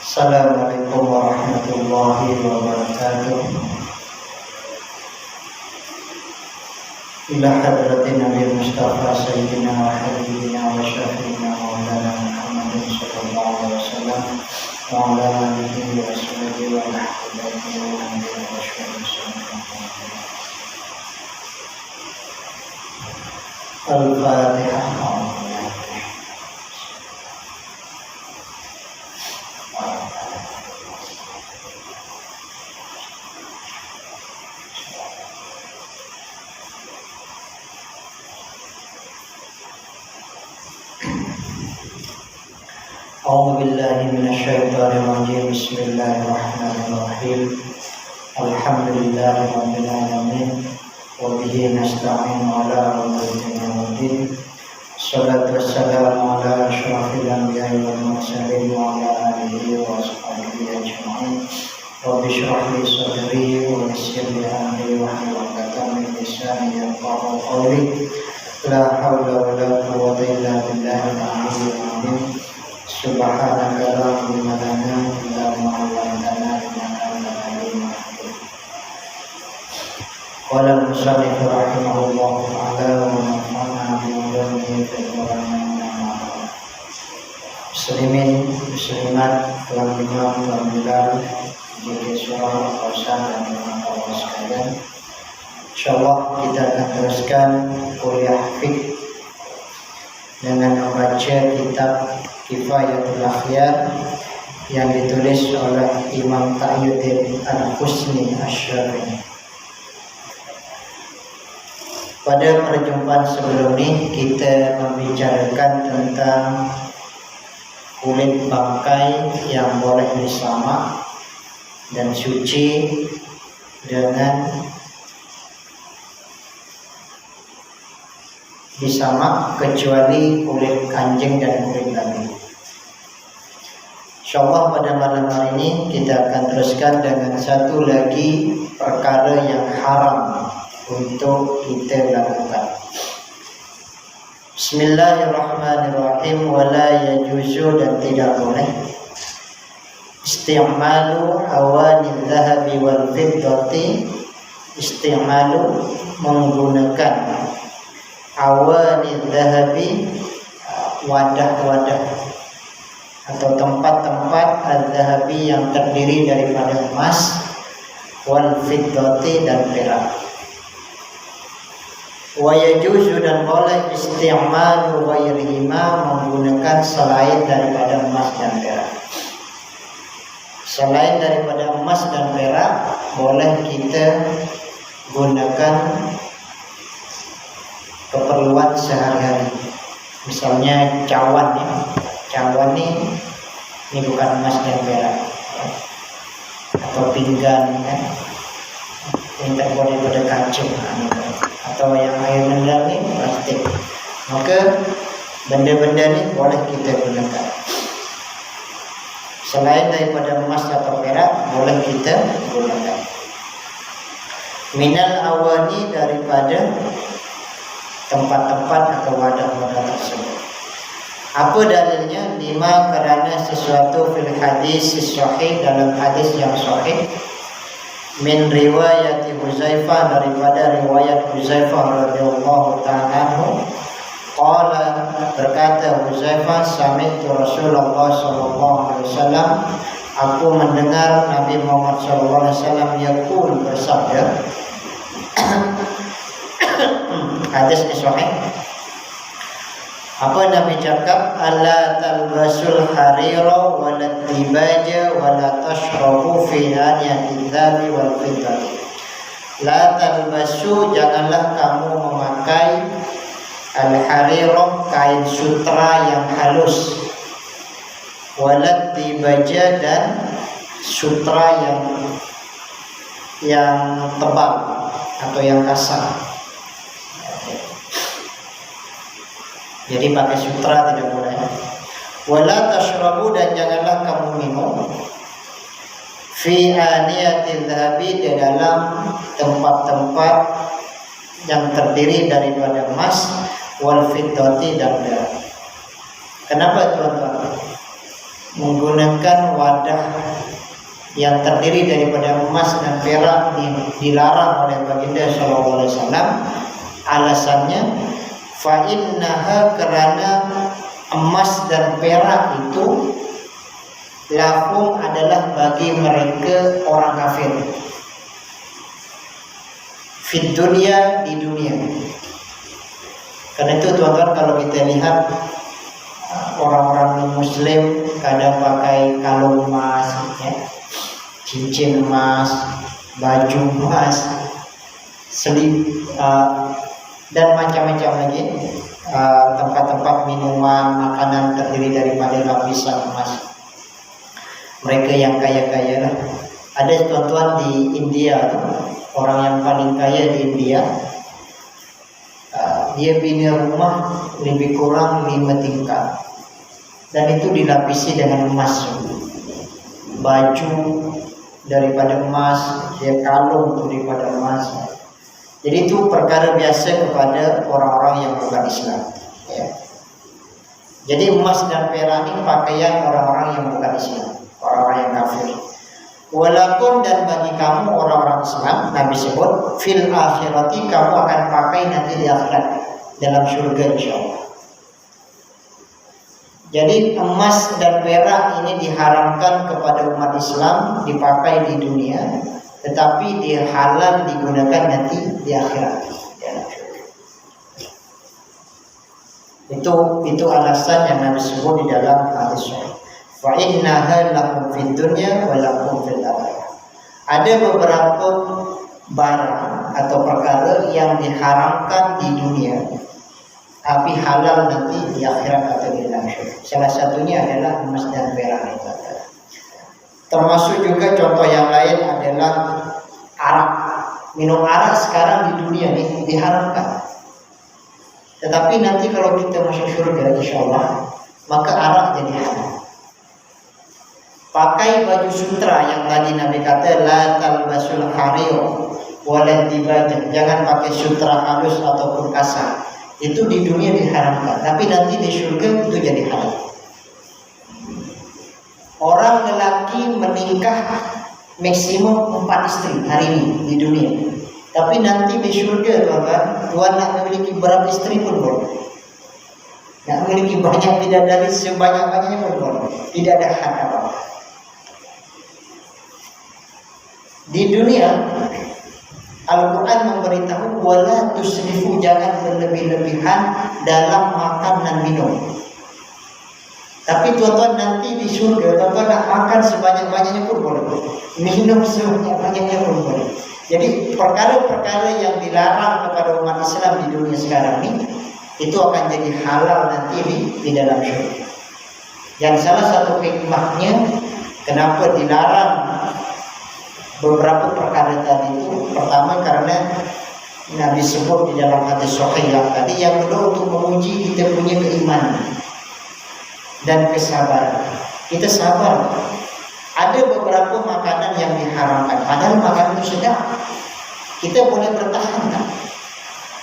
Assalamualaikum warahmatullahi wabarakatuh. Ila hadratin Nabi Mustafa Sayyidina wa Habibina wa Syafi'ina Maulana Muhammadin sallallahu alaihi wasallam wa ala alihi wa sahbihi wa ahbabih wa anbiya wa syuhada. Al-Fatihah. A'udzu billahi minasyaitonir rajim. Bismillahirrahmanirrahim. Alhamdulillahirabbil alamin wa bihi nasta'in 'ala umuri din. Shalatu wassalamu ala asyrafil anbiya'i wal mursalin wa ala alihi wa sahbihi ajma'in. Rabbi shrah li sadri wa yassir li amri wahlul 'uqdatam min lisani yafqahu qawli. La haula wa la quwwata illa billahil 'aliyyil 'azim. Subhanaka la ilma lana illa ma 'allamtana innaka antal alimul hakim. Qala al-musannif rahimahullahu ta'ala wa nafa'ana bi ulumuhi fil Qur'an. Muslimin, muslimat, tuan imam, tuan bilal, jadi surah Al-Qasam dan teman-teman sekalian. Insyaallah kita akan teruskan kuliah fiqh dengan membaca kitab Kifayatul Akhyar yang ditulis oleh Imam Taqiyuddin Al-Husni Asy-Syafi'i. Pada perjumpaan sebelum ini kita membicarakan tentang kulit bangkai yang boleh disamak dan suci dengan disamak kecuali kulit anjing dan kulit babi. Insyaallah pada malam hari ini kita akan teruskan dengan satu lagi perkara yang haram untuk kita lakukan. Bismillahirrahmanirrahim. Wala yajuzu, dan tidak boleh isti'malu awanil dhahabi wal fiddati, isti'malu menggunakan awani dhahabi, wadah-wadah atau tempat-tempat al-dhahabi yang terdiri daripada emas, wal fiddati, dan perak. Wa yajuzu, dan boleh isti'malu ghairihima, menggunakan selain daripada emas dan perak. Selain daripada emas dan perak boleh kita gunakan keperluan sehari-hari. Misalnya cawan ya. Cawan ini bukan emas dan perak. Atau pinggan ya. Ini tak boleh pada kaca. Atau yang air mineral ini plastik. Maka benda-benda ini boleh kita gunakan. Selain daripada emas atau perak boleh kita gunakan. Minal awani, daripada tempat-tempat atau wadah-wadah tersebut. Apa dalilnya? Lima, kerana sesuatu fil hadis sahih, dalam hadis yang sahih, min riwayat Huzaifah, daripada riwayat Huzaifah radhiyallahu ta'ala anhu, qala, berkata Huzaifah, sami'tu Rasulullah sallallahu alaihi wasallam, aku mendengar Nabi Muhammad sallallahu alaihi wasallam yaqul, bersabda. Hadis ini sahih. Apa Nabi cakap? Alla talbasul harira wa la tibaja wa la tashrabu fi aniyati dhahabi wal fiddati. La talbasu, janganlah kamu memakai al-harira, kain sutra yang halus, wa la tibaja, dan sutra yang tebal atau yang kasar. Jadi pakai sutra tidak boleh. Wala tashrabu, dan janganlah kamu minum fi aniyatil dhahabi, di dalam tempat-tempat yang terdiri daripada emas, wal fiddati, dan perak. Kenapa tuan-tuan? menggunakan wadah yang terdiri daripada emas dan perak dilarang oleh baginda sallallahu alaihi wasallam. Alasannya fa innaha, karena emas dan perak itu lahum adalah bagi mereka orang kafir fid dunia, di dunia. Karena itu tuan-tuan, kalau kita lihat orang-orang muslim kadang pakai kalung emas, ya, cincin emas, baju emas, selip, dan macam-macam lagi, tempat-tempat minuman, makanan terdiri daripada lapisan emas. Mereka yang kaya-kaya lah. Ada tuan-tuan di India, orang yang paling kaya di India, dia bina rumah lebih kurang 5 tingkat, dan itu dilapisi dengan emas. Baju daripada emas, dia kalung daripada emas. Jadi itu perkara biasa kepada orang-orang yang bukan Islam, ya. Jadi emas dan perak ini pakaian orang-orang yang bukan Islam, orang-orang yang kafir. Walaupun, dan bagi kamu orang-orang Islam, Nabi sebut fil akhirati, kamu akan pakai nanti di akhirat, dalam surga insyaallah. Jadi emas dan perak ini diharamkan kepada umat Islam dipakai di dunia, tetapi dia halal digunakan nanti di akhirat. Itu alasan yang Nabi sebut di dalam hadis sahih. Fa innaha lakum fid dunya wa lakum fil akhirah. Ada beberapa barang atau perkara yang diharamkan di dunia tapi halal nanti di akhirat atau di dalam syurga. Salah satunya adalah emas dan perak. Termasuk juga contoh yang lain adalah arak. Minum arak sekarang di dunia ini diharamkan. Tetapi nanti kalau kita masuk surga insyaallah, maka arak jadi halal. Pakai baju sutra yang tadi Nabi kata la talbasul harir wala dibaj, jangan pakai sutra halus ataupun kasar. Itu di dunia diharamkan, tapi nanti di surga itu jadi halal. Orang lelaki menikah maksimum 4 istri hari ini di dunia, tapi nanti di surga tuan nak memiliki berapa istri pun boleh. Nak memiliki banyak bidadari sebanyak-banyaknya pun boleh. Tidak ada had apa-apa. Di dunia Al-Quran memberitahu wala tusrifu, jangan berlebih-lebihan dalam makan dan minum. Tapi tuan-tuan nanti di surga, tuan-tuan nak makan sebanyak-banyaknya pun boleh, minum sebanyak-banyaknya pun boleh. Jadi perkara-perkara yang dilarang kepada umat Islam di dunia sekarang ini, itu akan jadi halal nanti di dalam surga. Dan salah satu hikmahnya kenapa dilarang beberapa perkara tadi itu, pertama karena Nabi sebut di dalam hadis sahih yang tadi, yang kedua untuk menguji kita punya keimanan dan kesabaran. Kita sabar. Ada beberapa makanan yang diharamkan, padahal makanan itu sedap, kita boleh bertahan kan?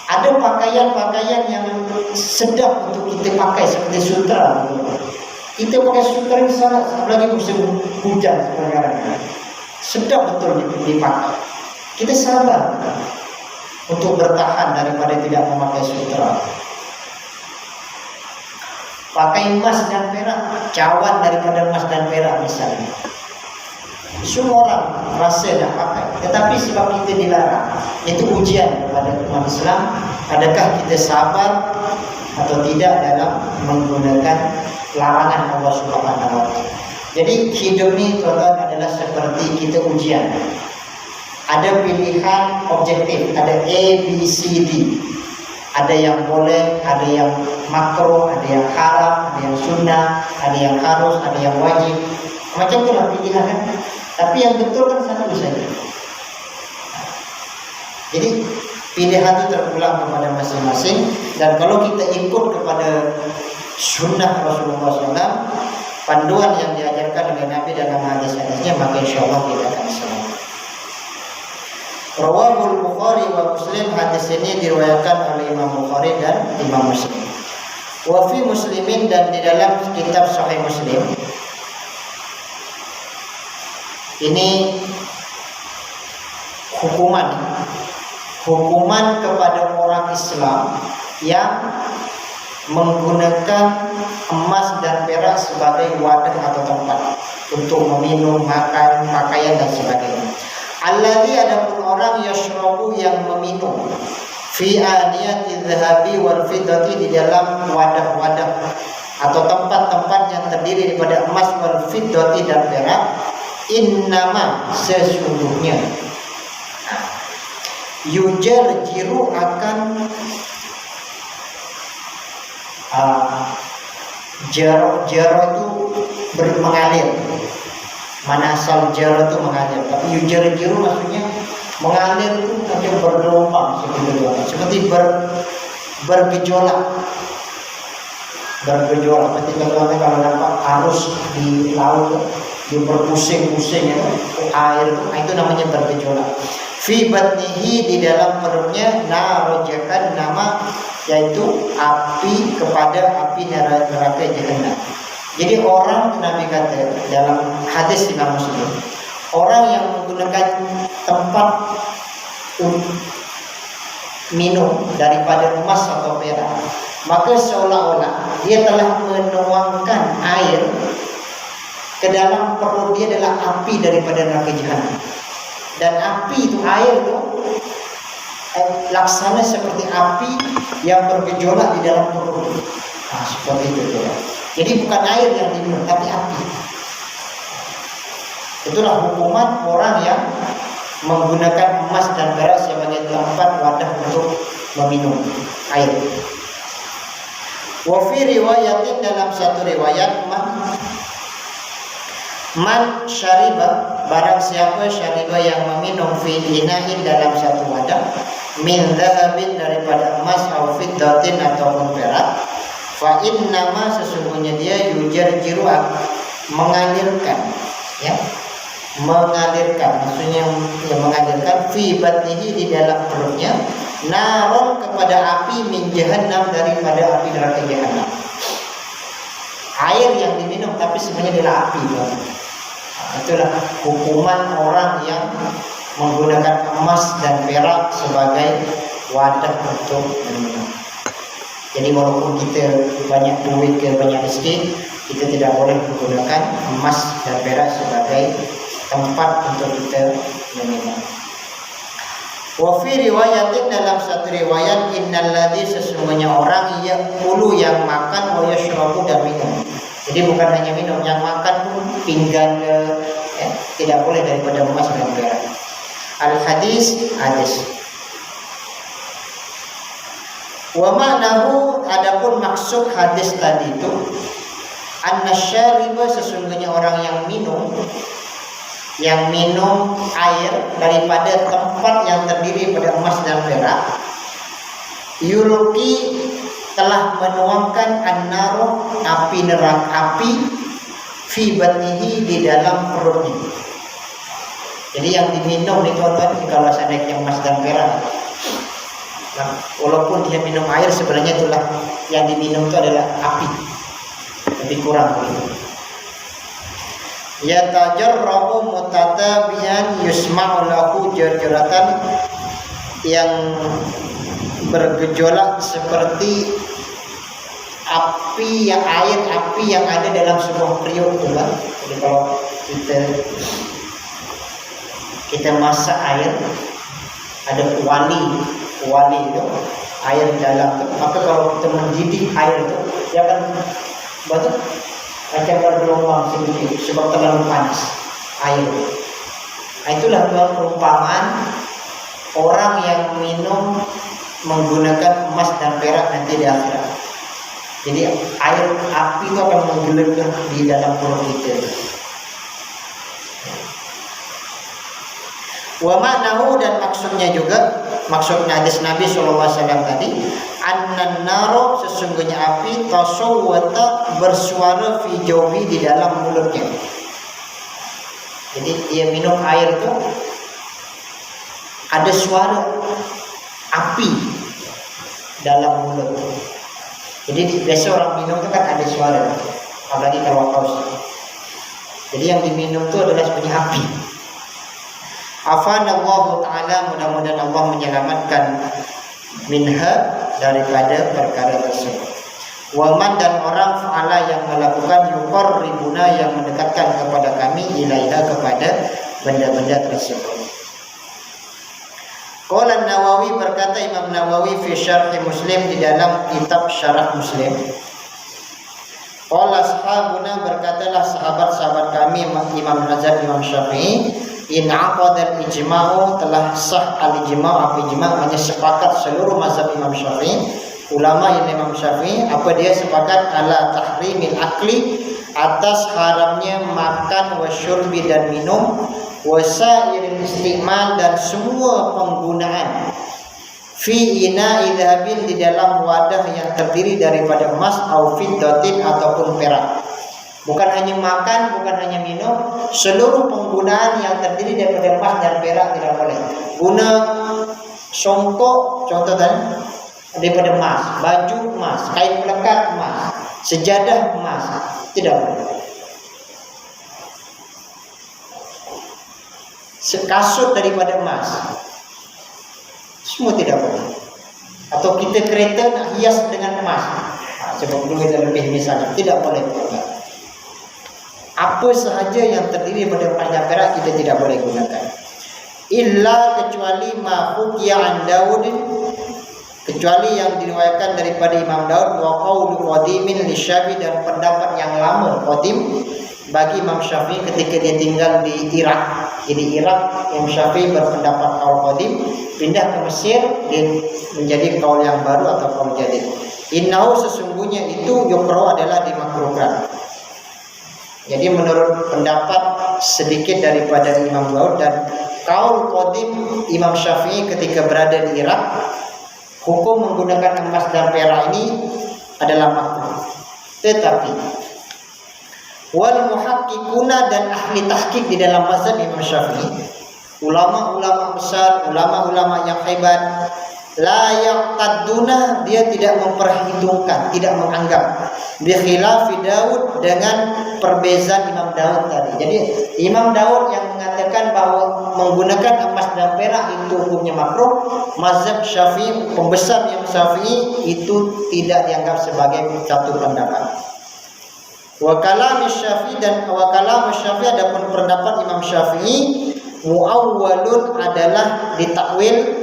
Ada pakaian-pakaian yang sedap untuk kita pakai seperti sutra. Kita pakai sutra ini sangat, apalagi musim hujan sekarang, sedap betul dipakai. Kita sabar untuk bertahan daripada tidak memakai sutra. Pakai emas dan perak, cawan daripada emas dan perak misalnya. Semua orang rasa dah pakai, tetapi sebab kita dilarang, itu ujian kepada umat Islam. Adakah kita sabar atau tidak dalam menggunakan larangan Allah Subhanahu wa taala? Jadi hidup ini tuan-tuan adalah seperti kita ujian. Ada pilihan objektif, ada A, B, C, D. Ada yang boleh, ada yang makruh, ada yang haram, ada yang sunnah, ada yang harus, ada yang wajib. Macam itulah pilihan kan. Tapi yang betul kan satu saja. Jadi pilihan itu terpulang kepada masing-masing. Dan kalau kita ikut kepada sunnah Rasulullah SAW, panduan yang diajarkan oleh Nabi dalam hadis-hadisnya, maka insya Allah kita akan selamat. Rawahul Bukhari wa Muslim, hadis ini diriwayatkan oleh Imam Bukhari dan Imam Muslim. Wa fi Muslimin, dan di dalam kitab Sahih Muslim, Ini hukuman kepada orang Islam yang menggunakan emas dan perak sebagai wadah atau tempat untuk meminum, makan, pakaian dan sebagainya. Alladzi, adapun orang yashrabu yang meminum fi aniyati dhahabi wal fiddati, di dalam wadah-wadah atau tempat-tempat yang terdiri daripada emas wal fiddati dan perak, innama, sesungguhnya, yujarjiru akan jaro itu mengalir. Mana asal jaro itu mengalir, tapi yujarjiru maksudnya mengalir itu macam bergelombang seperti bergejolak. Berarti kalau nampak arus di laut di berpusing-pusing itu air itu namanya bergejolak. Fi batnihi, di dalam perutnya, narojakan, nama yaitu api, kepada api neraka jahanam. Jadi orang, Nabi kata dalam hadis Imam Muslim, orang yang menggunakan tempat minum daripada emas atau perak, maka seolah-olah dia telah menuangkan air ke dalam perut dia adalah api daripada neraka jahanam. Dan api itu, air itu laksana seperti api yang bergejolak di dalam perut. Seperti itu ya. Jadi bukan air yang diminum, tapi api. Itulah hukuman orang yang menggunakan emas dan perak sebagai tempat wadah untuk meminum air. Wa fi riwayatin, dalam satu riwayat, man syariba, barang siapa syariba yang meminum fi inain, dalam satu wadah, min dhahabin, daripada emas, au fiddatin, ataupun perak, fa innama, sesungguhnya dia, yujarjiru, mengalirkan, ya, mengalirkan, maksudnya mengalirkan, fi batnihi, di dalam perutnya, naron, kepada api, min jahannam, daripada api neraka jahanam. Air yang diminum tapi sebenarnya adalah api. Itulah hukuman orang yang menggunakan emas dan perak sebagai wadah untuk meminum. Jadi walaupun kita banyak duit ke banyak rezeki, kita tidak boleh menggunakan emas dan perak sebagai tempat untuk kita meminum. Wa fi riwayatin, dalam satu riwayat, innalladzi, sesungguhnya orang yaqulu, yang makan, wa yashrabu, dan minum. Jadi bukan hanya minum, yang makan pun pinggan tidak boleh daripada emas dan perak. Al-hadis, hadis. Wa ma'nahu, adapun maksud hadis tadi itu, annasyariba, sesungguhnya orang yang minum air daripada tempat yang terdiri pada emas dan perak, yulqi, telah menuangkan an-naru, api neraka, api, fi batnihi, di dalam perutnya. Jadi yang diminum itu kalau seandainya emas dan perak, nah, walaupun dia minum air, sebenarnya itulah yang diminum itu adalah api, lebih kurang begitu. Yatajarrabu mutatabian yusma'u lahu jarjaratan, yang bergejolak seperti api yang ada dalam sebuah periuk itu kan. Jadi kalau kita masak air, ada kuali itu air dalam itu, maka kalau kita mendidih air itu, dia akan macam bergelombang sedikit sebab terlalu panas air. Itulah perumpamaan orang yang minum menggunakan emas dan perak nanti di akhirat. Jadi air api itu akan menggelegar di dalam perut kita. Wa ma'nahu, dan maksudnya juga, maksud hadis Nabi SAW tadi, annan naro, sesungguhnya api, tasawwata, bersuara, fi jawbi, di dalam mulutnya. Jadi dia minum air itu ada suara api dalam mulut. Jadi biasa orang minum itu kan ada suara, apalagi kalau haus. Jadi yang diminum itu adalah sebenarnya api. Afanallahu ta'ala, mudah-mudahan Allah menyelamatkan minha, daripada perkara tersebut. Waman, dan orang fa'ala yang melakukan yuqarribuna, yang mendekatkan kepada kami ilaiha, kepada benda-benda tersebut. Qala Nawawi, berkata Imam Nawawi fi syarh Muslim, di dalam kitab syarah Muslim. Qala ashabuna, berkatalah sahabat-sahabat kami Imam Mazhab Imam Syafi'i, in aqadal ijma'u, telah sah al-ijma'. Apa ijma'? Hanya sepakat seluruh mazhab Imam Syafi'i, ulama yang Imam Syafi'i. Apa dia sepakat? Ala tahrimil akli, atas haramnya makan, wasyurbi, dan minum, wasairil istimal, dan semua penggunaan, fi ina'i dhahabin, di dalam wadah yang terdiri daripada emas, au fiddatin, ataupun perak. Bukan hanya makan, bukan hanya minum, seluruh penggunaan yang terdiri daripada emas dan perak tidak boleh. Guna songkok, contoh tadi, daripada emas, baju emas, kain pelekat emas, sejadah emas, tidak boleh. Kasut daripada emas, semua tidak boleh. Atau kita kereta nak hias dengan emas, sebab dulu kita lebih misalnya, tidak boleh. Apa sahaja yang terdiri daripada emas dan perak kita tidak boleh gunakan. Illa, kecuali ma hukiya an Daud, kecuali yang diriwayatkan daripada Imam Daud, wa qaulu qadimin li Syafi'i, dan pendapat yang lama qadim bagi Imam Syafi'i ketika dia tinggal di Irak. Jadi Irak, Imam Syafi'i berpendapat qaul qadim, pindah ke Mesir dia menjadi qaul yang baru atau qaul jadid. Innahu, sesungguhnya itu, yuqra, adalah dimakruhkan. Jadi menurut pendapat sedikit daripada Imam Daud dan qaul qadim Imam Syafi'i ketika berada di Irak, hukum menggunakan emas dan perak ini adalah makruh. Tetapi wal muhaqqiquna, dan ahli tahqiq di dalam mazhab Imam Syafi'i, ulama-ulama besar, ulama-ulama yang hebat, la yaqtadduna, dia tidak memperhitungkan, tidak menganggap, bi khilafi Daud, dengan perbezaan Imam Daud tadi. Jadi Imam Daud yang mengatakan bahwa menggunakan emas dan perak itu hukumnya makruh, mazhab Syafi'i, pembesar Imam Syafi'i, itu tidak dianggap sebagai satu pendapat. Wa kalam Syafi'i, dan wa kalam Syafi'i, adapun pendapat Imam Syafi'i, muawwalun, adalah ditakwil,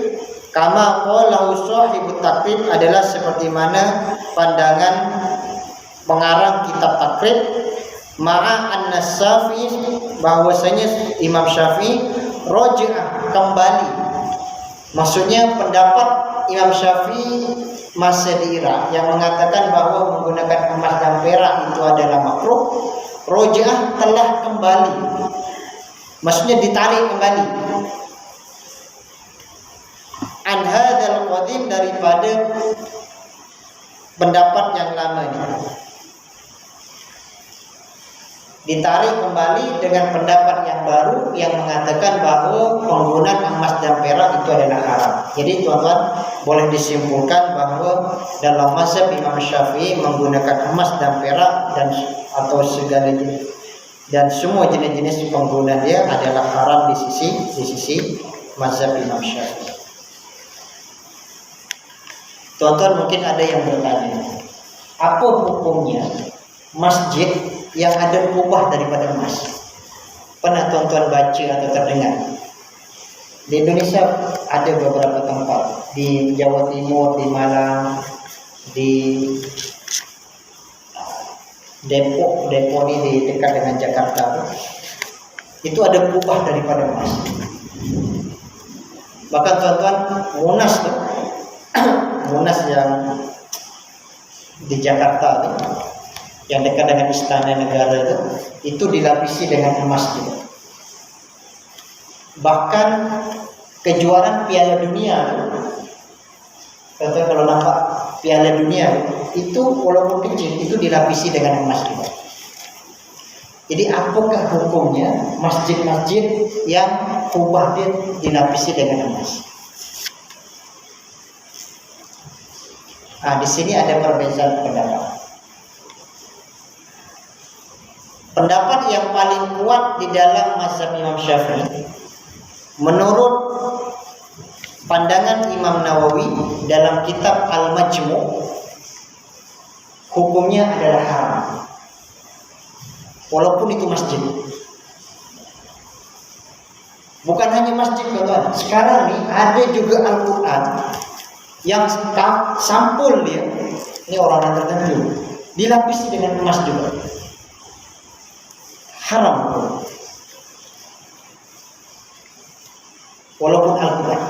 kama qalahu shahibut taqrib, adalah seperti mana pandangan pengarang kitab takrib, ma'a an-Syafi'i, bahwasanya Imam Syafi'i raja'ah, kembali. Maksudnya pendapat Imam Syafi'i masa di Irak yang mengatakan bahwa menggunakan emas dan perak itu adalah makruh, raja'ah, telah kembali. Maksudnya ditarik kembali. An hadzal qadim, daripada pendapat yang lama ini, ditarik kembali dengan pendapat yang baru yang mengatakan bahwa penggunaan emas dan perak itu adalah haram. Jadi tuan-tuan, boleh disimpulkan bahwa dalam mazhab Imam Syafi'i menggunakan emas dan perak dan atau segala jenis dan semua jenis-jenis penggunaan dia adalah haram di sisi mazhab Imam Syafi'i. Tuan-tuan, mungkin ada yang bertanya, apa hukumnya masjid yang ada kubah daripada emas? Pernah tuan-tuan baca atau terdengar? Di Indonesia ada beberapa tempat, di Jawa Timur, di Malang, di Depok ini di dekat dengan Jakarta, itu ada kubah daripada emas. Bahkan tuan-tuan, Monas yang di Jakarta yang dekat dengan Istana Negara itu dilapisi dengan emas juga. Bahkan kejuaraan Piala Dunia, contoh kalau nampak Piala Dunia itu walaupun kecil itu dilapisi dengan emas juga. Jadi apakah hukumnya masjid-masjid yang kubah dia dilapisi dengan emas? Di sini ada perbedaan pendapat. Pendapat yang paling kuat di dalam mazhab Imam Syafi'i, Menurut pandangan Imam Nawawi dalam kitab Al-Majmu', hukumnya adalah haram, walaupun itu masjid. Bukan hanya masjid, kawan. Sekarang nih ada juga Al-Quran yang sampul dia, ini orang tertentu, dilapisi dengan emas juga. Haram, walaupun Al-Quran.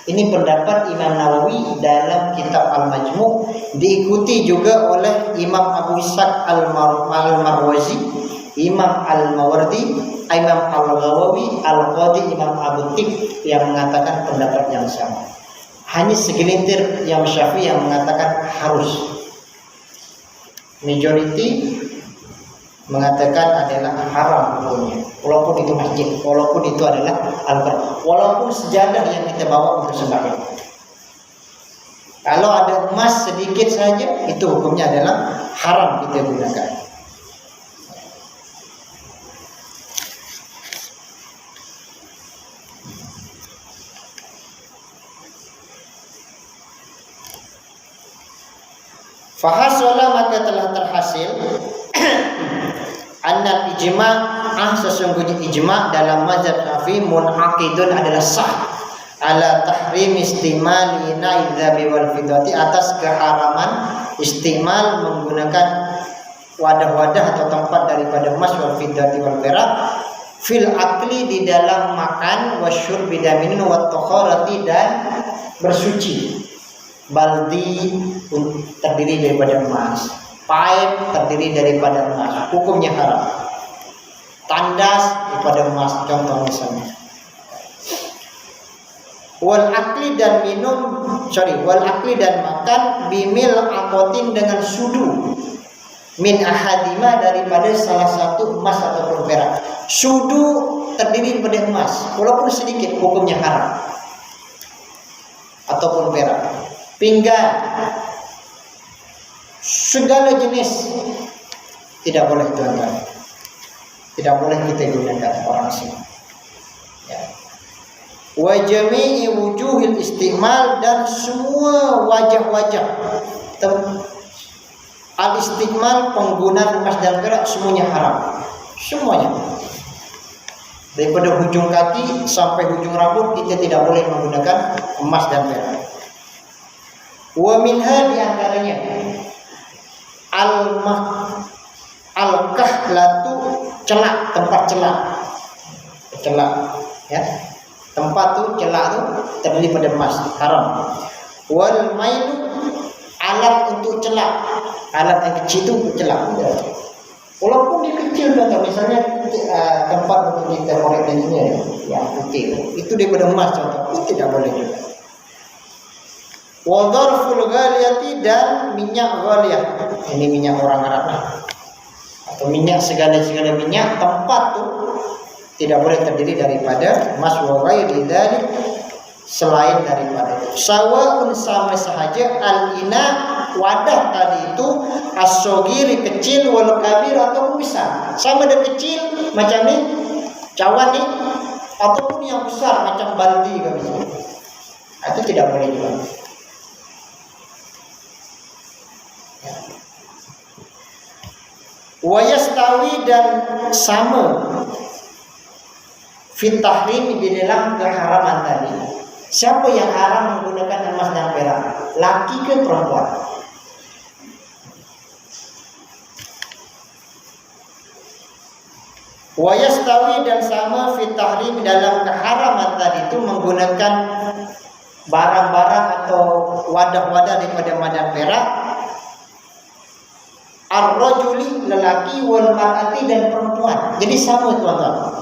Ini pendapat Imam Nawawi dalam kitab Al-Majmu', diikuti juga oleh Imam Abu Ishaq Al-Marwazi, Imam Al-Mawardi, Imam Al-Ghawawi, Al-Qadi, Imam Abu Tik yang mengatakan pendapat yang sama. Hanya segelintir yang Syafi'i yang mengatakan harus. Majority mengatakan adalah haram hukumnya, walaupun itu masjid, walaupun itu adalah Al-Quran, walaupun sejadah yang kita bawa untuk sembahyang. Kalau ada emas sedikit saja, itu hukumnya adalah haram kita gunakan. Fahasola, maka telah terhasil annal ijma', sesungguhnya ijma' dalam mazhab Syafi'i munaqidun adalah sah ala tahrim istimali naidzabi wal fiddati, atas keharaman istimal menggunakan wadah-wadah atau tempat daripada emas wal fiddati wal perak fil akli, di dalam makan, wasyurbi damin wa taharati, dan bersuci. Baldi terdiri daripada emas, pipe terdiri daripada emas, hukumnya haram. Tandas daripada emas, contoh misalnya. Wal akli dan wal akli dan makan bimil akotin, dengan sudu min ahadima, daripada salah satu emas ataupun perak. Sudu terdiri daripada emas, walaupun sedikit, hukumnya haram, ataupun perak. Pinggan, segala jenis tidak boleh, tuan-tuan. Tidak boleh kita gunakan orang asing. Ya. Wa jami'i wujuhil istimal, dan semua wajah-wajah al-istimal, penggunaan emas dan perak, semuanya haram. Semuanya. Daripada hujung kaki sampai hujung rambut, kita tidak boleh menggunakan emas dan perak. Wa minha, diantaranya al-kahlatu, celak, tempat celak, ya, tempat tuh celak tuh terdiri pada emas, haram. Wal mailu, alat untuk celak, alat yang kecil itu untuk celak, walaupun dia kecil, misalnya tempat untuk kita korek dagingnya yang putih itu daripada emas, contoh, itu tidak boleh juga. Wadharful ghaliyati, dan minyak ghaliyah, ini minyak orang Arab lah, atau minyak segala minyak, tempat tuh tidak boleh terdiri daripada emas, wa ghairi dzalik, selain daripada itu. Sawaun, sama sahaja, al-ina, wadah tadi itu, as-sogiri, kecil, wal kabir, ataupun besar, sama ada kecil macam ini cawan nih, ataupun yang besar macam baldi kan, itu tidak boleh juga. Wa yastawi, dan sama fit tahrim, di dalam keharaman tadi. Siapa yang haram menggunakan emas dan perak? Laki ke perempuan? Wa yastawi, dan sama fit tahrim, dalam keharaman tadi itu menggunakan barang-barang atau wadah-wadah daripada emas dan perak. Ar-rajuli, lelaki, wal mar'ati, dan perempuan. Jadi sama, tuan-tuan.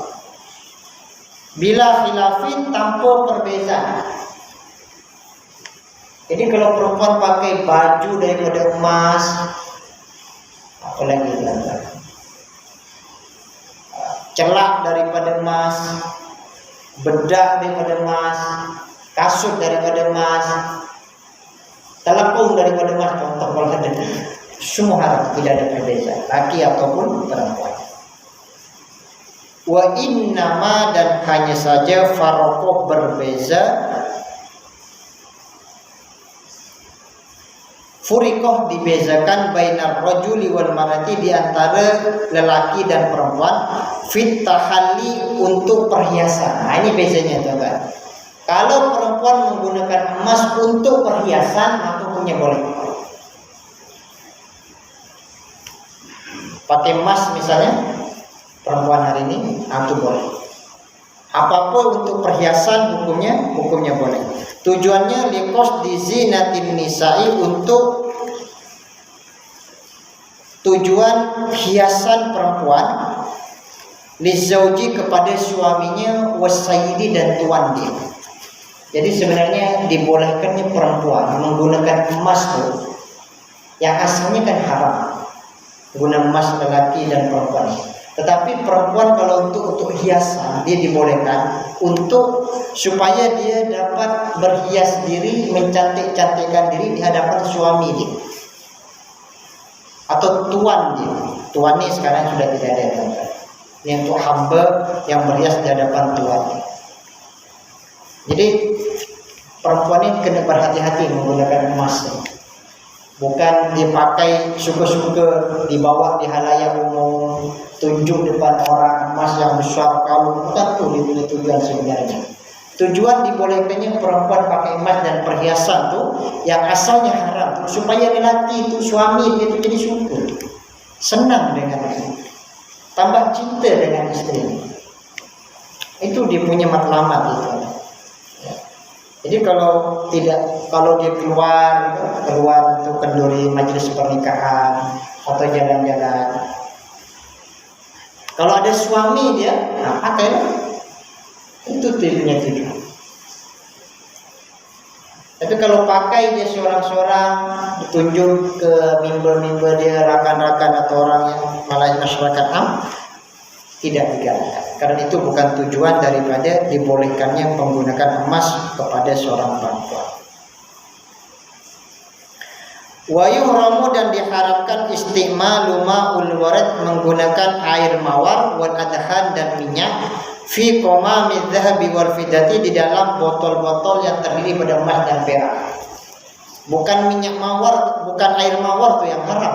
Bila khilafin, tanpa perbezaan. Jadi kalau perempuan pakai baju daripada emas, apalagi tuan-tuan, celak daripada emas, bedak daripada emas, kasut daripada emas, telepon daripada emas, contoh kalau ada, semua haram, tidak ada perbezaan, laki ataupun perempuan. Wa innama dan hanya saja faraqo berbeza, furiqoh dibezakan bainar rajuli wal marati di antara lelaki dan perempuan fit tahalli untuk perhiasan. Nah, ini bezanya teman-teman. Kalau perempuan menggunakan emas untuk perhiasan, maka hukumnya boleh. Pakai emas misalnya perempuan hari ini, itu boleh. Apapun untuk perhiasan hukumnya boleh. Tujuannya liqos di zinatin nisa'i, untuk tujuan hiasan perempuan, lizauji kepada suaminya, wasayyidi dan tuan dia. Jadi sebenarnya dibolehkannya perempuan menggunakan emas tuh, yang asalnya kan haram, guna emas lelaki dan perempuan. Tetapi perempuan kalau untuk hiasan, dia dibolehkan untuk supaya dia dapat berhias diri, mencantik-cantikkan diri di hadapan suami dia atau tuan dia. Tuan ini sekarang sudah tidak ada, teman-teman. Ini untuk hamba yang berhias di hadapan tuan. Jadi perempuan ini kena berhati-hati menggunakan emas. Bukan dipakai suka-suka, dibawa di halayak umum, tunjuk depan orang emas yang besar kalung. Bukan itu dia punya tujuan sebenarnya. Tujuan dibolehkannya perempuan pakai emas dan perhiasan tuh yang asalnya haram tuh, supaya lelaki itu, suami dia itu jadi syukur, senang dengan itu, tambah cinta dengan istri. Itu dia punya matlamat itu. Jadi kalau dia keluar untuk kenduri majelis pernikahan atau jalan-jalan, kalau ada suami dia, pakailah. Itu dia punya tujuan. Tapi kalau pakai dia seorang-seorang, ditunjuk ke mimbar-mimbar dia, rakan-rakan atau orang yang malah masyarakat tidak digalakkan. Karena itu bukan tujuan daripada dibolehkannya menggunakan emas kepada seorang perempuan. Wa yuhramu dan diharamkan isti'malu ma'ul warid, menggunakan air mawar, wal adhan dan minyak, fi qamami dhahabi wal fiddati, di dalam botol-botol yang terdiri pada emas dan perak. Bukan minyak mawar, bukan air mawar itu yang haram,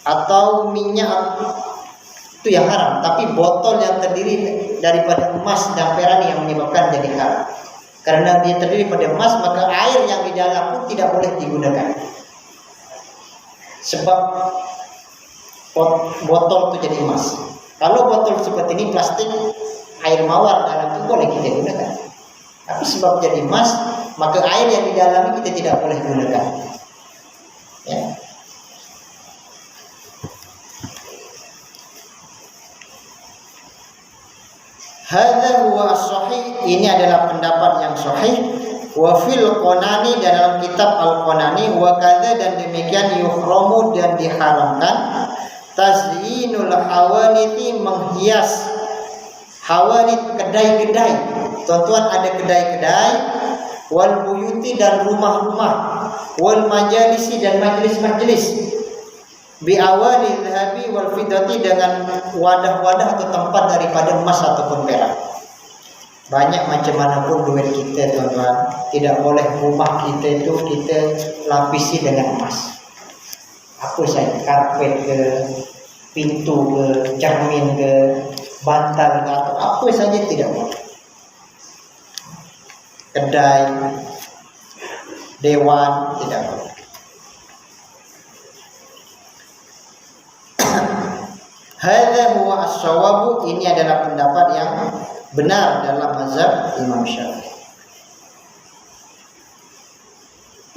atau minyak itu yang haram, tapi botol yang terdiri daripada emas dan perak yang menyebabkan jadi haram. Karena dia terdiri pada emas, maka air yang di dalam pun tidak boleh digunakan. Sebab botol itu jadi emas. Kalau botol seperti ini plastik, air mawar dalam itu boleh kita gunakan. Tapi sebab jadi emas, maka air yang di dalam kita tidak boleh gunakan. Ya. Hadza huwa as-sahih, ini adalah pendapat yang sahih. Wa fil Qanani, dan dalam kitab Al-Qanani, wa kadza, dan demikian yuhramu, dan diharamkan tazyinul hawaniti, menghias hawanit, kedai-kedai. Tuan-tuan, ada kedai-kedai, wal buyuti, dan rumah-rumah, wal majalisi, dan majlis-majlis, bi awali dhahabi wal fiddati, dengan wadah-wadah atau tempat daripada emas ataupun perak. Banyak macam manapun duit kita, tuan-tuan, tidak boleh rumah kita itu kita lapisi dengan emas. Apa saja, karpet ke, pintu ke, cermin ke, bantal ke, atau apa saja tidak boleh. Kedai, dewan, tidak boleh. Hadza huwa as-shawabu, ini adalah pendapat yang benar dalam mazhab Imam Syafi'i.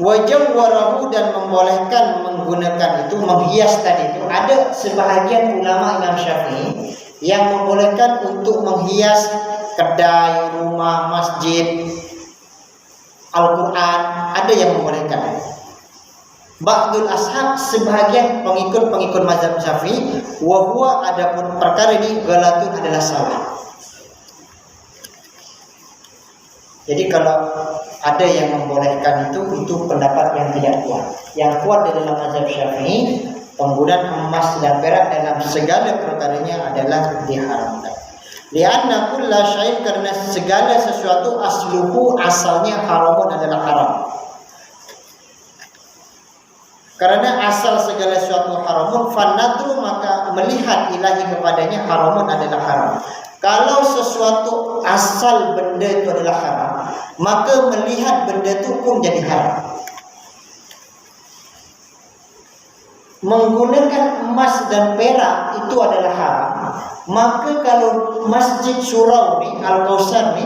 Wajawwarahu, dan membolehkan menggunakan itu, menghias tadi itu. Ada sebahagian ulama Imam Syafi'i yang membolehkan untuk menghias kedai, rumah, masjid, Al-Quran, ada yang membolehkan. Ba'dul ashab, sebahagian pengikut mazhab Syafi'i, wa huwa, adapun perkara ini galatun, adalah salah. Jadi kalau ada yang membolehkan itu pendapat yang tidak kuat. Yang kuat di dalam mazhab Syafi'i, Penggunaan emas dan perak dalam segala perkaranya adalah diharamkan. Lianna kulla syai', karena segala sesuatu asluhu, asalnya haramun adalah haram. Karena asal segala sesuatu haramun, fanadru, maka melihat ilahi kepadanya haramun adalah haram. Kalau sesuatu asal benda itu adalah haram, maka melihat benda itu pun jadi haram. Menggunakan emas dan perak itu adalah haram. Maka kalau Masjid Surau ni, Al-Kausar ni,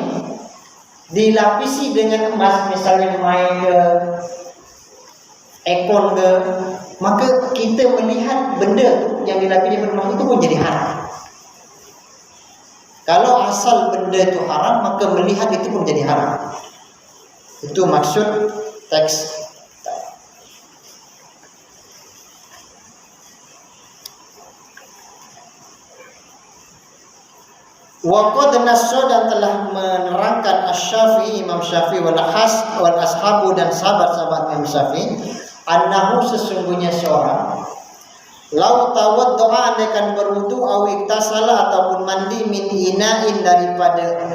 dilapisi dengan emas, misalnya main ke ekon ke, maka kita melihat benda tu yang dilapisi dengan emas itu pun jadi haram. Kalau asal benda itu haram, maka melihat itu pun jadi haram. Itu maksud teks. Waqad nassa, dan telah menerangkan Asy-Syafi'i, Imam Syafi'i, wal ashabu, dan sahabat-sahabat Imam Syafi'i, annahu, sesungguhnya seorang, lau tawaddu'a, andaikan berwudu, aw iktasala, ataupun mandi, min ina'in, daripada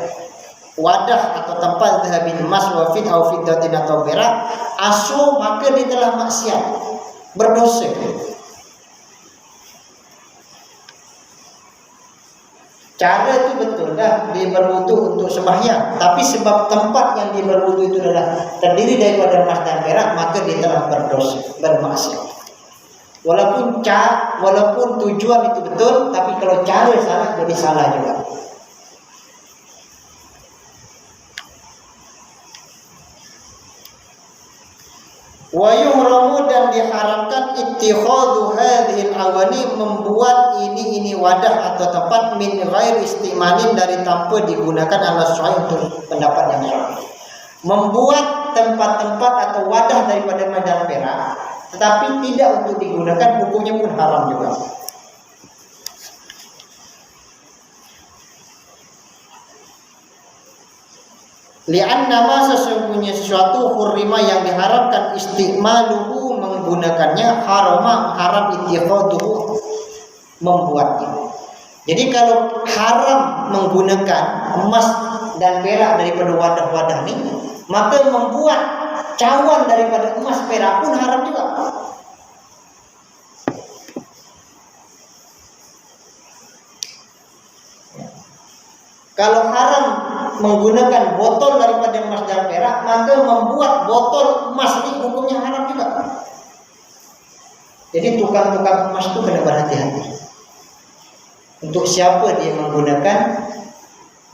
wadah atau tempat dhahabin, emas, wa fit aw fiddatin, atau perak, asu, maka dia telah maksiat, berdosa. Cara itu betul dah, dia berwudu untuk sembahyang, tapi sebab tempat yang dia berwudu itu adalah terdiri daripada emas dan perak, maka dia telah berdosa, bermaksiat. Walaupun tujuan itu betul, tapi kalau cara salah jadi salah juga. Wa yuhramu, dan diharamkan ittikhadhu hadhil awani, membuat ini wadah atau tempat, min ghair istimalin, dari tanpa digunakan ala sahih, untuk pendapat yang sahih. Membuat tempat-tempat atau wadah daripada emas dan perak, tetapi tidak untuk digunakan, hukumnya pun haram juga. Li'anna ma, sesungguhnya sesuatu, hurrima, yang diharamkan, istimaluhu, menggunakannya, haram ittikhaduhu, membuatnya. Jadi kalau haram menggunakan emas dan perak daripada wadah-wadah ini, maka membuat cawan daripada emas perak pun haram juga. Kalau haram menggunakan botol daripada emas dan perak, maka membuat botol emas ini hukumnya haram juga. Jadi tukang-tukang emas itu kena berhati-hati. Untuk siapa dia menggunakan,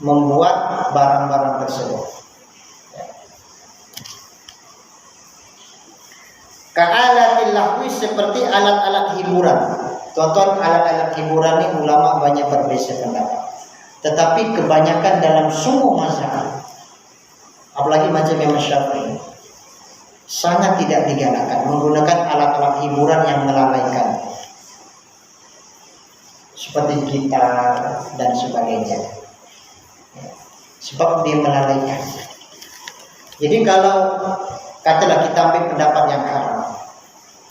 membuat barang-barang tersebut. Ka'alatil lahwi, seperti alat-alat hiburan. Tuan-tuan, alat-alat hiburan ini ulama banyak berbeza pendapat. Tetapi kebanyakan dalam semua mazhab, apalagi mazhab Imam Syafi'i, sangat tidak digalakkan menggunakan alat-alat hiburan yang melalaikan, seperti gitar dan sebagainya, sebab dia melalaikan. Jadi kalau katalah kita ambil pendapat yang haram,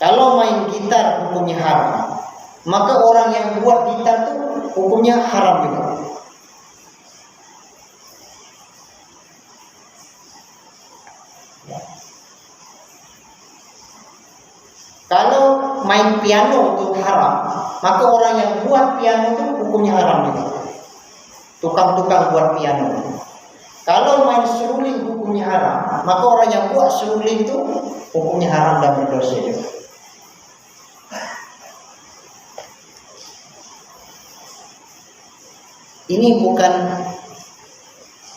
kalau main gitar hukumnya haram, maka orang yang buat gitar itu hukumnya haram juga. Kalau main piano itu haram, maka orang yang buat piano itu hukumnya haram juga. Tukang-tukang buat piano. Kalau main seruling hukumnya haram, maka orang yang buat seruling itu hukumnya haram dan berdosa juga. Ini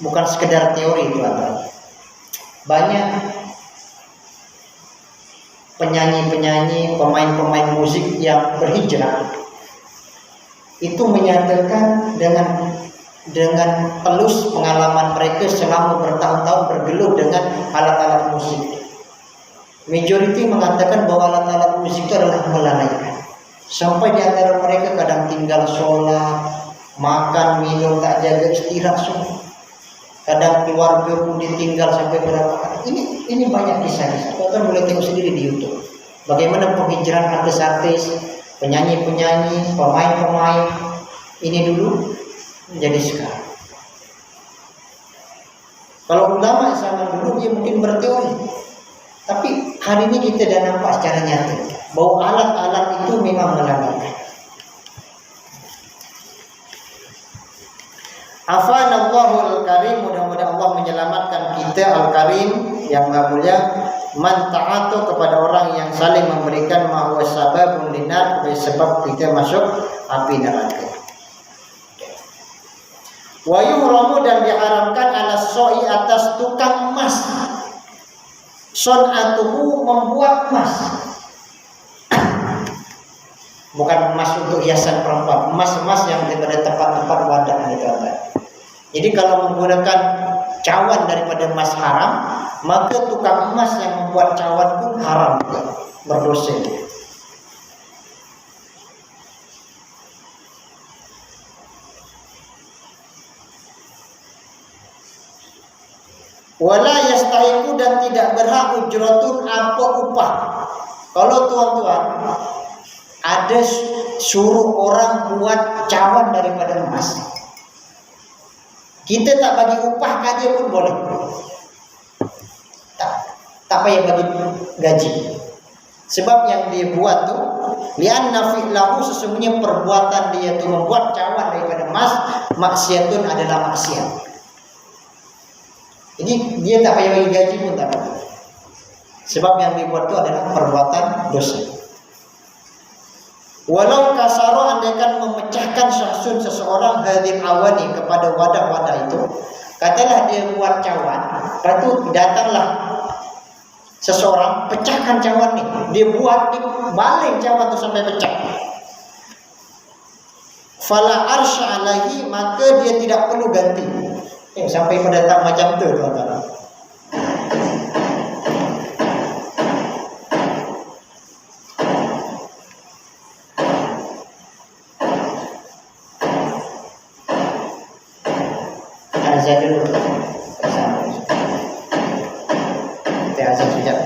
bukan sekedar teori, teman-teman. Banyak penyanyi-penyanyi, pemain-pemain musik yang berhijrah itu menyatakan dengan pelus pengalaman mereka selama bertahun-tahun bergelut dengan alat-alat musik. Majoriti mengatakan bahwa alat-alat musik itu adalah melalaikan. Sampai di antara mereka kadang tinggal sholat, makan, minum, tak jaga istirahat semua. Kadang keluarga pun ditinggal sampai berapa hari. Ini banyak kisah-kisah. Kalian boleh tengok sendiri di YouTube. Bagaimana penghijrahan artis-artis penyanyi-penyanyi, pemain-pemain ini dulu menjadi sekarang. Kalau ulama zaman dulu dia mungkin berteori, tapi hari ini kita dah nampak secara nyata bahwa alat-alat itu memang melanggar. Afanallahu al-karim, mudah-mudahan Allah menyelamatkan kita al-karim yang maha mulia, man ta'atu kepada orang yang saling memberikan mahwa sababun linar, sebab kita masuk api neraka. Wa yuhramu, dan diharamkan ala soi atas tukang emas, son'atuhu membuat emas, bukan emas untuk hiasan perempuan, emas-emas yang daripada tempat-tempat wadah gitu. Jadi kalau menggunakan cawan daripada emas haram, maka tukang emas yang membuat cawan pun haram juga, berdosa. Wala yastahiqu, dan tidak berhak ujratun, apa upah. Kalau tuan-tuan ada suruh orang buat cawan daripada emas, kita tak bagi upah dia pun boleh. Tak payah bagi gaji. Sebab yang dia buat tu li'anna fi'lahu, sesungguhnya perbuatan dia tu membuat cawan daripada emas, maksiatun adalah maksiat. Jadi dia tak payah bagi gaji pun tak apa. Sebab yang dibuat itu adalah perbuatan dosa. Walau kasaro, andaikan memecahkan syahsun seseorang hadir awani, kepada wadah-wadah itu, katalah dia buat cawan, lepas itu datanglah seseorang pecahkan cawan ni, dia buat balik cawan itu sampai pecah. Fala arsya alaihi, maka dia tidak perlu ganti. Sampai pada tak macam tu tuan-tuan. Azan dulu. Kita azan sekejap.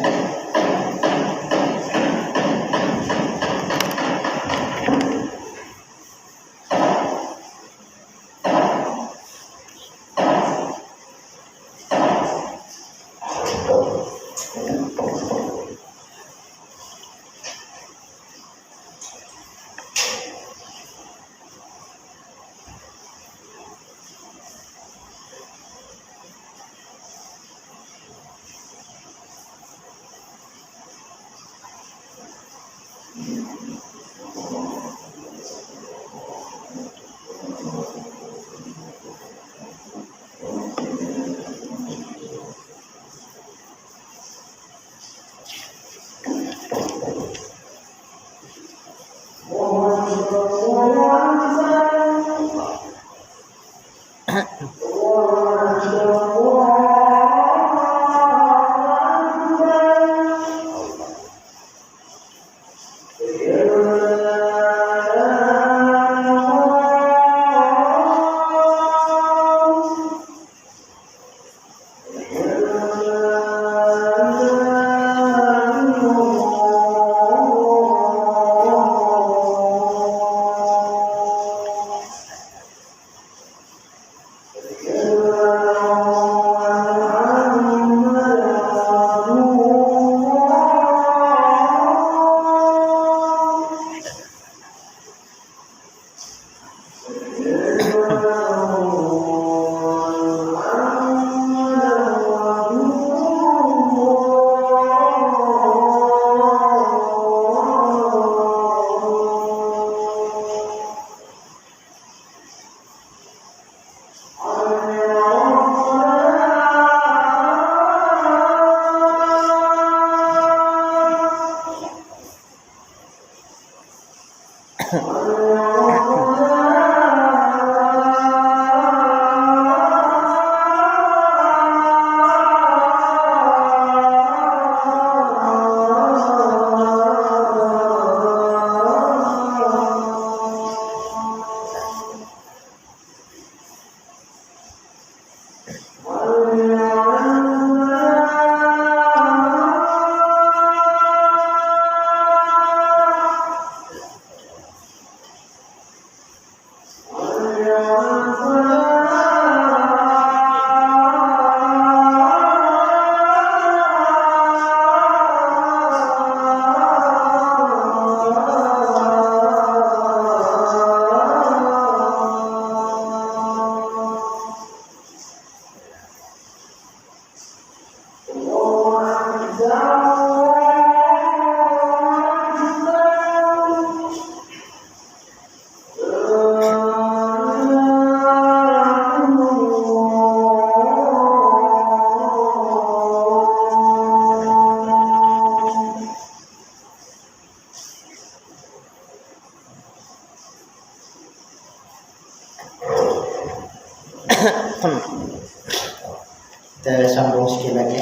Kita sambung sekali lagi.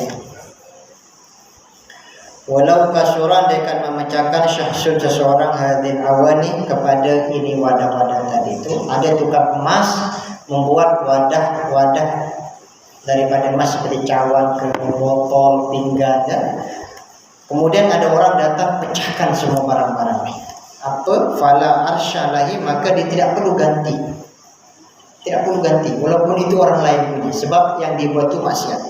Walau kasuran dia akan memecahkan syahsun seseorang hadin awani kepada ini wadah-wadah tadi itu. Ada tukang emas membuat wadah-wadah daripada emas seperti cawan, ke botol, pinggan ya. Kemudian ada orang datang pecahkan semua barang-barang ini. Apa? Fala arsyalahi, maka dia tidak perlu ganti. Tidak perlu ganti walaupun itu orang lain punya, sebab yang dibuat itu maksiat.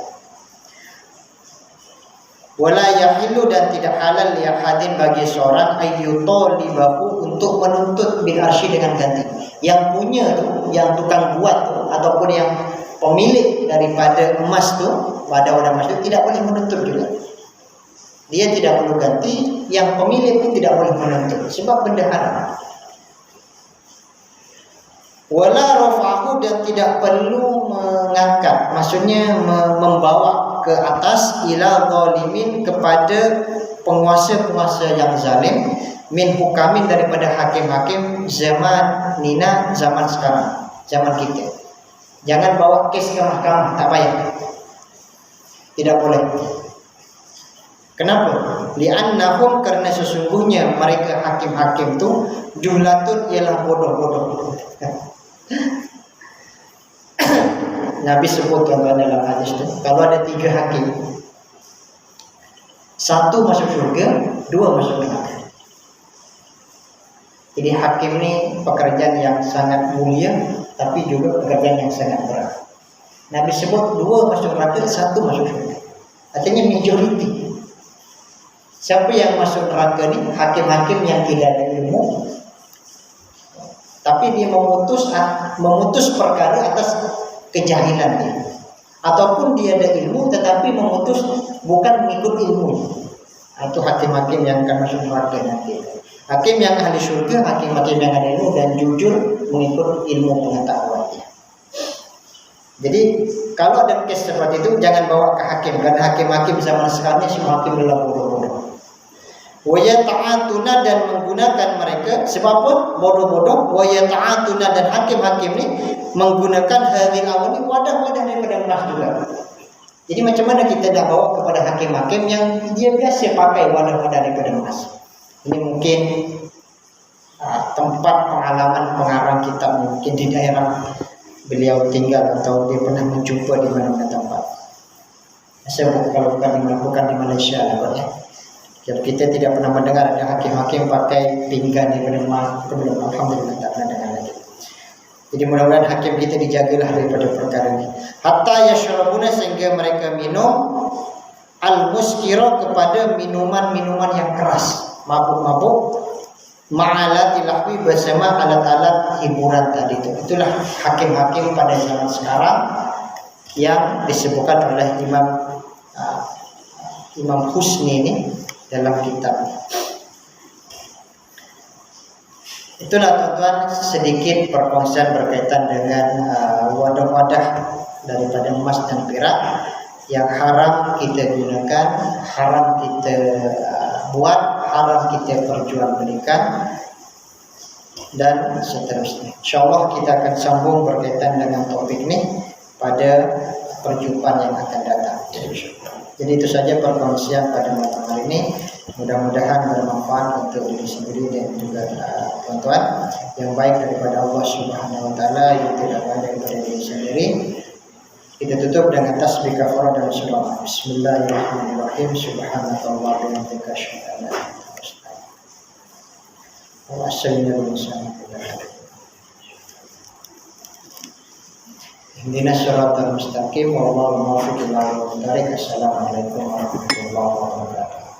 Wala yahilu, dan tidak halal liyahadin bagi seorang ayyutalibahu untuk menuntut bil arsy dengan ganti. Yang punya tu, yang tukang buat tu, ataupun yang pemilik daripada emas tu, wadah-wadah emas tu, tidak boleh menuntut juga. Dia tidak perlu ganti, yang pemilik pun tidak boleh menuntut sebab benda haram. Wala rafa'ahu, dan tidak perlu mengangkat, maksudnya membawa ke atas ila zalimin, kepada penguasa-penguasa yang zalim, min hukamin, daripada hakim-hakim zaman nina, zaman sekarang, zaman kita. Jangan bawa kes ke mahkamah, tak payah. Tidak boleh. Kenapa? Li'annahum, karena sesungguhnya mereka hakim-hakim tu julatun, ialah bodoh-bodoh. Nabi sebut tuan-tuan dalam hadis itu, kalau ada 3 hakim, 1 masuk surga, 2 masuk neraka. Jadi hakim ini pekerjaan yang sangat mulia, tapi juga pekerjaan yang sangat berat. Nabi sebut 2 masuk neraka, 1 masuk surga. Artinya majority. Siapa yang masuk neraka ni? Hakim-hakim yang tidak ada ilmu, tapi dia memutus perkara atas kejahilan dia, ataupun dia ada ilmu tetapi memutus bukan mengikut ilmu. Itu hakim-hakim yang akan masuk neraka nanti. Hakim yang ahli surga, hakim-hakim yang ada ilmu dan jujur mengikut ilmu pengetahuannya. Jadi kalau ada kes seperti itu, jangan bawa ke hakim, karena hakim-hakim zaman sekarang ini semua hakim adalah bodoh-bodoh. Waya ta'atuna, dan menggunakan mereka sebab bodoh-bodoh. Waya ta'atuna, dan hakim-hakim ini menggunakan hadil awali, wadah-wadah daripada emas juga. Jadi macam mana kita nak bawa kepada hakim-hakim yang dia biasa pakai wadah-wadah daripada emas? Ini mungkin tempat pengalaman pengarang kitab, mungkin di daerah beliau tinggal atau dia pernah menjumpa di mana-mana tempat. Saya kalau bukan di Malaysia lah ya. Kita tidak pernah mendengar ada hakim-hakim pakai pinggan di emas. Belum, alhamdulillah tak pernah dengar lagi. Jadi mudah-mudahan hakim kita dijagalah daripada perkara ini. Hatta yashrabuna, sehingga mereka minum al-muskira, kepada minuman-minuman yang keras, mabuk-mabuk, ma'alati lahwi, bersama alat-alat hiburan tadi itu. Itulah hakim-hakim pada zaman sekarang yang disebutkan oleh Imam Husni ini dalam kitab. Itulah tuan-tuan sedikit perkongsian berkaitan dengan wadah-wadah daripada emas dan perak yang haram kita gunakan, haram kita buat, haram kita perjualbelikan, dan seterusnya. InsyaAllah kita akan sambung berkaitan dengan topik ini pada perjumpaan yang akan datang. Jadi itu saja perkongsian pada malam hari ini. Mudah-mudahan bermanfaat untuk diri sendiri dan juga tuan-tuan. Yang baik daripada Allah Subhanahu Wa Taala, yang tidak baik daripada diri sendiri. Kita tutup dengan tasbih kafarah dan surah. Bismillahirrahmanirrahim. Subhanallah wa bihamdihi asyhadu an la ilaha illa anta, astaghfiruka wa atubu ilaik. Ihdinas siratal mustaqim, wallahu muwaffiq ila aqwamit thariq. Assalamualaikum warahmatullahi wabarakatuh.